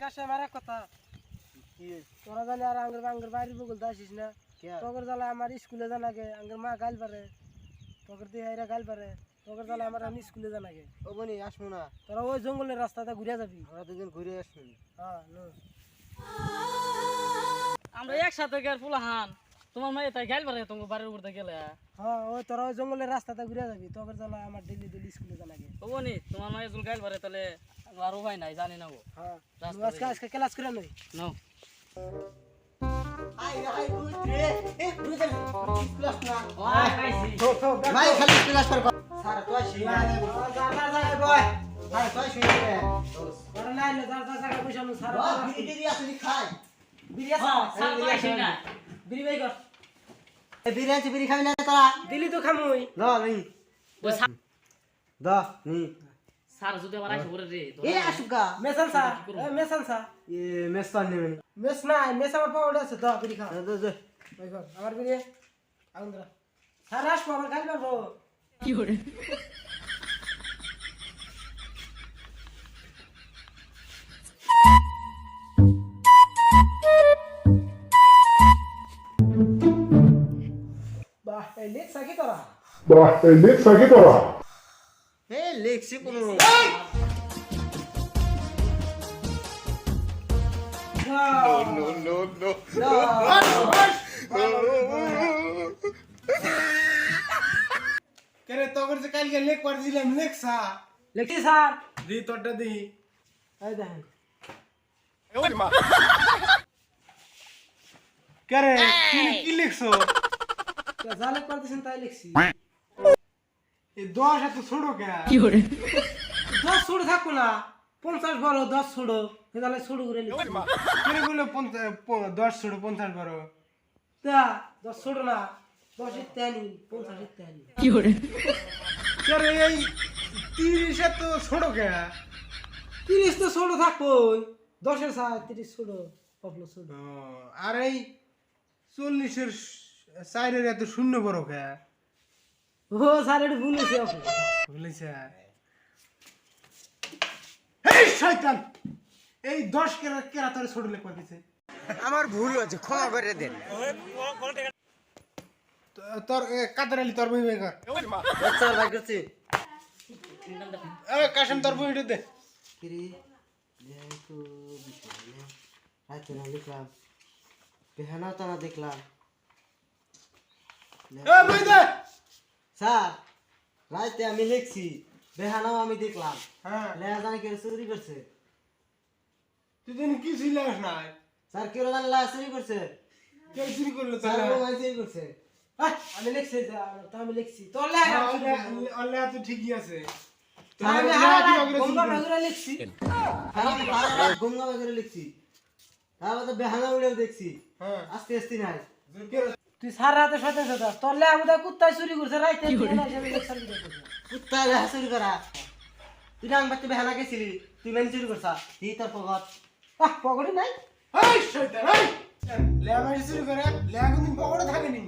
গাছে মারা কথা কি তোরা জানি আর আঙ্গুর বাড়ির বগল দাসিস না তোর জ্বালা আমার স্কুলে জানাগে আঙ্গুর মা গাল পারে তোর দিয়ে এরা গাল পারে তোর জ্বালা আমার আমি স্কুলে জানাগে ও বনি আসবো না, তোরা ওই জঙ্গলের রাস্তাটা ঘুরে যাবি। ওরা দুজন ঘুরে আসবেন। হ্যাঁ আমরা একসাথে গেল ফুলাহান তোমার মাই তাই গাইল পারে তোমার বাড়ির উপর গেলে হ্যাঁ ওই তোরা ওই জঙ্গলের রাস্তাটা ঘুরে যাবি তোর জ্বালা আমার ডেলি স্কুলে জানাগে। ও নি তোমার মাই জুল গাইল পারে তাহলে আর উপায় নাই জানি না গো। হ্যাঁ আজকে ক্লাস করে নই নাও হাই তুই রে এ তুই যা ক্লাস না ওই পাইছি ভাই খালি ক্লাস কর স্যার তুই শুই না যা বয় স্যার তুই শুই না তোরা নাই না যা জায়গা বসানো সারা ও বিড়ি আসলি খাই বিড়ি হ্যাঁ আছে সাত পাইছি না বিড়ি বাই কর এ বিড়ি খাবি না তোরা দিলি তো খামুই দা নি ওই দা নি স্যার যদি আবার আইসে পড়ে রে এ আসুকা মেসান সা মেসান সা এ মেস্তান নেবেন মেস নাই মেস আমার পাউডার আছে তো বিড়ি খা দে বাই কর আমার বিড়ি আগুনরা সারা আসবো আমার গাল মারবো কি করে বাহ এই লেখ সাকি তোরা Bah, elite sakit ora. এ লেখছি কোন কেরে তোর যে কালকে লেখ পড় দিলাম লেখসা লেখি স্যার দি তোরটা দি এই দেখেন কেরে কি লিখছো যা লেখ পড়তেছেন তাই লিখছি এই 10 এত ছোট কে কি করে 10 ছোট থাকো না 50 বড় 10 ছোট তাহলে ছোট করে লিখছি কেরে বলে 10 ছোট 50 বড় তা 10 ছোট না 10 এর তেনি 50 এর তেনি কি করে কেরে এই 30 এত ছোট কে 30 তো ছোট থাকো 10 এর সাথে 30 ছোট পাবলো ছোট আর এই 40 এর সাইডের এত শূন্য বড় কে ও সাইডের ভুলেছে ভুলেছে এই শয়তান এই 10 কেরা তোর ছোট লেখ দিছে আমার ভুল হয়েছে ক্ষমা করে দেন তোর কাদের আলী তোর বই বের কর স্যার ভাই করছি এ কাশেম তোর বইটা দে কিরি দেখো বিষয় রাতে না লিখলাম বেহানা তারা দেখলাম এ বই দে স্যার রাতে আমি লিখছি বেহানাও আমি দেখলাম হ্যাঁ লেয়া জানি কে চুরি করছে তুই দিন কি ছিলাস না স্যার কেউ জানি লেয়া চুরি করছে কে চুরি করলো স্যার তাহলে মোবাইল চুরি করছে আমি লিখছি তো আমি লিখছি তোর লেখা অনলে তো ঠিকই আছে আমি গঙ্গা নগরে লিখছি আমি গঙ্গা বাজারে লিখছি তারপর তো বেহানা উড়েও দেখছি হ্যাঁ আস্তে আস্তে নাই তুই সারা রাতে শয়তান শয়তান তোর লেখা বোধহয় কুত্তায় চুরি করছে রাইতে হিসাবে লেকচার দিতে কুত্তা বেহা চুরি করা তুই রাং বাচ্চা বেহানা গেছিলি তুই মেন চুরি করছা এই তোর পগত পকেটে নাই এই শয়তান এই লেমারি শুরু করে লেয়া কোন পকেটে থাকেনি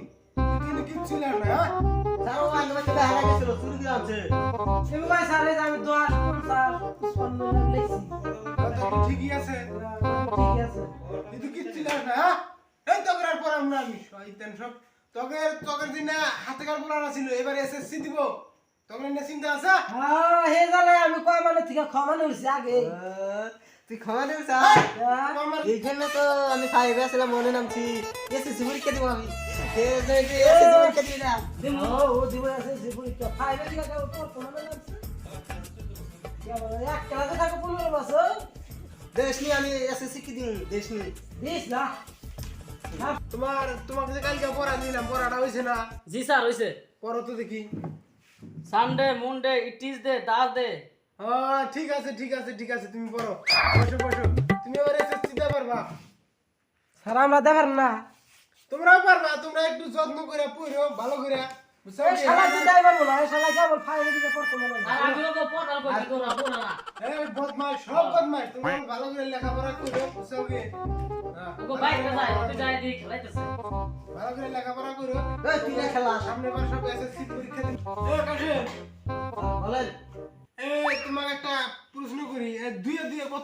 তুই কি ছিলাস না হ্যাঁ স্যার ও আগে বাচ্চা বেহানা গেছিল চুরি করে আনছে এবার ভাই স্যার আমি 10 50 55 লিখছি কথা কি ঠিকই আছে ঠিক আছে তুই কি ছিলাস না হ্যাঁ এই তো করার পর আমরা আমি শয়তান সব তোকের দিন হাতে কার বলার ছিল এবার এসএসসি দিব তোকের না চিন্তা আছে হ্যাঁ হে জালে আমি কয় মানে থেকে ক্ষমা নিছি আগে তুই ক্ষমা দেব হ্যাঁ? এইখানে তো আমি ফাইভে আসলাম মনে নামছি এসএসসি পরীক্ষা দিব আমি এসএসসি পরীক্ষা দিই না ও জীবন আছে জীবন তো ফাইভে দিকে কেউ পড়তো না লাগছে কি বলে এক ক্লাসে থাকে 15 বছর দেশনি আমি এসএসসি কি দিই দেশনি দিস না তোমাকে যে কালকে পড়া দিলাম পড়াটা হইছে না জি স্যার হইছে পড়ো তো দেখি সানডে মন্ডে টিউসডে থার্সডে হ্যাঁ ঠিক আছে তুমি পড়ো বসো তুমি এবার এসএসসি দিতে পারবা স্যার আমরা দেখার না তোমরাও পারবা তোমরা একটু যত্ন করে পড়ো ভালো করে বুঝছো এই শালা তুই যাই পারবো না এই শালা কেবল ফাইভে দিকে পড়তো না আর আমিও তো পড়ার কই তোরা পড়া না এই বদমাশ সব বদমাশ তোমরা ভালো করে লেখাপড়া করো বুঝছো কি হ্যাঁ ওগো বাইক যায় তুই যাই দি খেলাইতেছে ভালো করে লেখাপড়া করো এই তুই না খেলা সামনে বার সব এসএসসি পরীক্ষা দিন এ কাশে বলেন এই তোমাকে একটা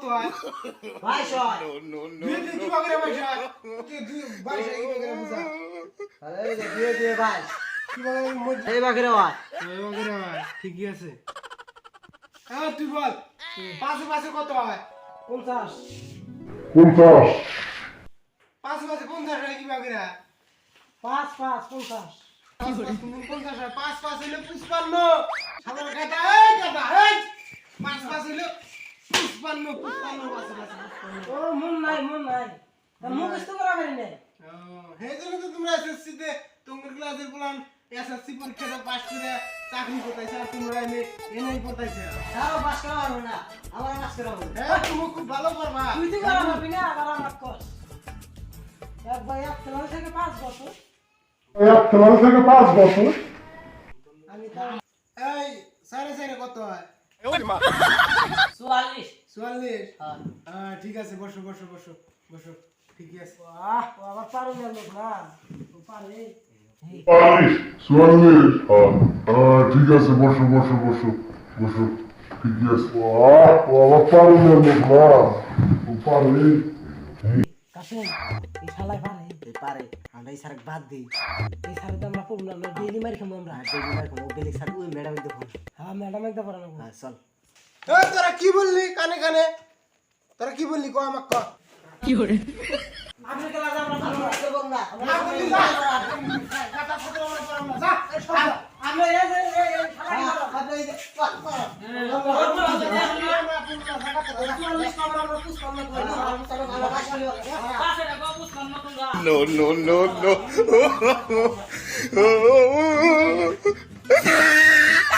হয়? ভাই সয় দুই দিন কি বাগরে পয়সা? তুই দুই বাইশ কি বাগরে বুঝা? আরে এই যে দিয়ে দিয়ে ভাই কি বাগরে মধ্যে? এই বাকিরে ভাই এই বাগরে হয়, ঠিকই আছে। হ্যাঁ, তুই বল। পাঁচে পাঁচে কত হয়? 50 পাঁচে পাঁচে 50 হয় কি বাগরে? 5 5 50 50 হয়, পাঁচ পাঁচ হইলো 55। সাধারণ গাধা, এই গাধা, এই! পাঁচ পাঁচ হইলো 55, 55 পাঁচে পাঁচে 55। ও মন নাই তা মুখস্থ করা পারি নাই সেই জন্য তো তোমরা এসএসসি তে তোমার ক্লাসের প্ল্যান এসএসসি পরীক্ষাটা পাস করে চাকরি করতেছে আর তোমরা এনে করতেছে। তাও পাস করা পারবো না আমার পাস করা হবে হ্যাঁ, তুমি খুব ভালো পারবা। তুই তো করা পারবি না আবার আমার কর এক ভাই এক ক্লাস থেকে 5 বছর আমি তো এই সাড়ে সাড়ে কত হয়? 44 44। হ্যাঁ হ্যাঁ, ঠিক আছে, বসো বসো বসো বসো, ঠিকই আছে। বাহ ও আবার পারো না লোক না ও পারে ঠিক আছে বসো বসো বসো বসো ঠিকই আছে ও আবার পারি না লোক না ও পারি কাছে এই শালায় পারে এই পারে আমরা এই স্যার বাদ দিই এই সারে তো আমরা পড়লাম না ডেইলি মারি খাবো আমরা আর দেখি না কোনো বেলেগ স্যার ওই ম্যাডাম দেখো হ্যাঁ ম্যাডাম একদম পড়ানো হ্যাঁ চল এই তোরা কি বললি কানে কানে? তোরা কি বললি ক আমাক ক? আপনি ক্লাসে আমরা ভালো না না বললি যা। কথা কথা আমরা পারব না, যা। এই সব যা। আমরা এই যে এই শালায় ভালো আপনি এই যে পাস পাস আমরা পুষ্পাম না কই চলো ভালো পাস করিও পাশে রাখো বুঝলাম না তোমরা no no no no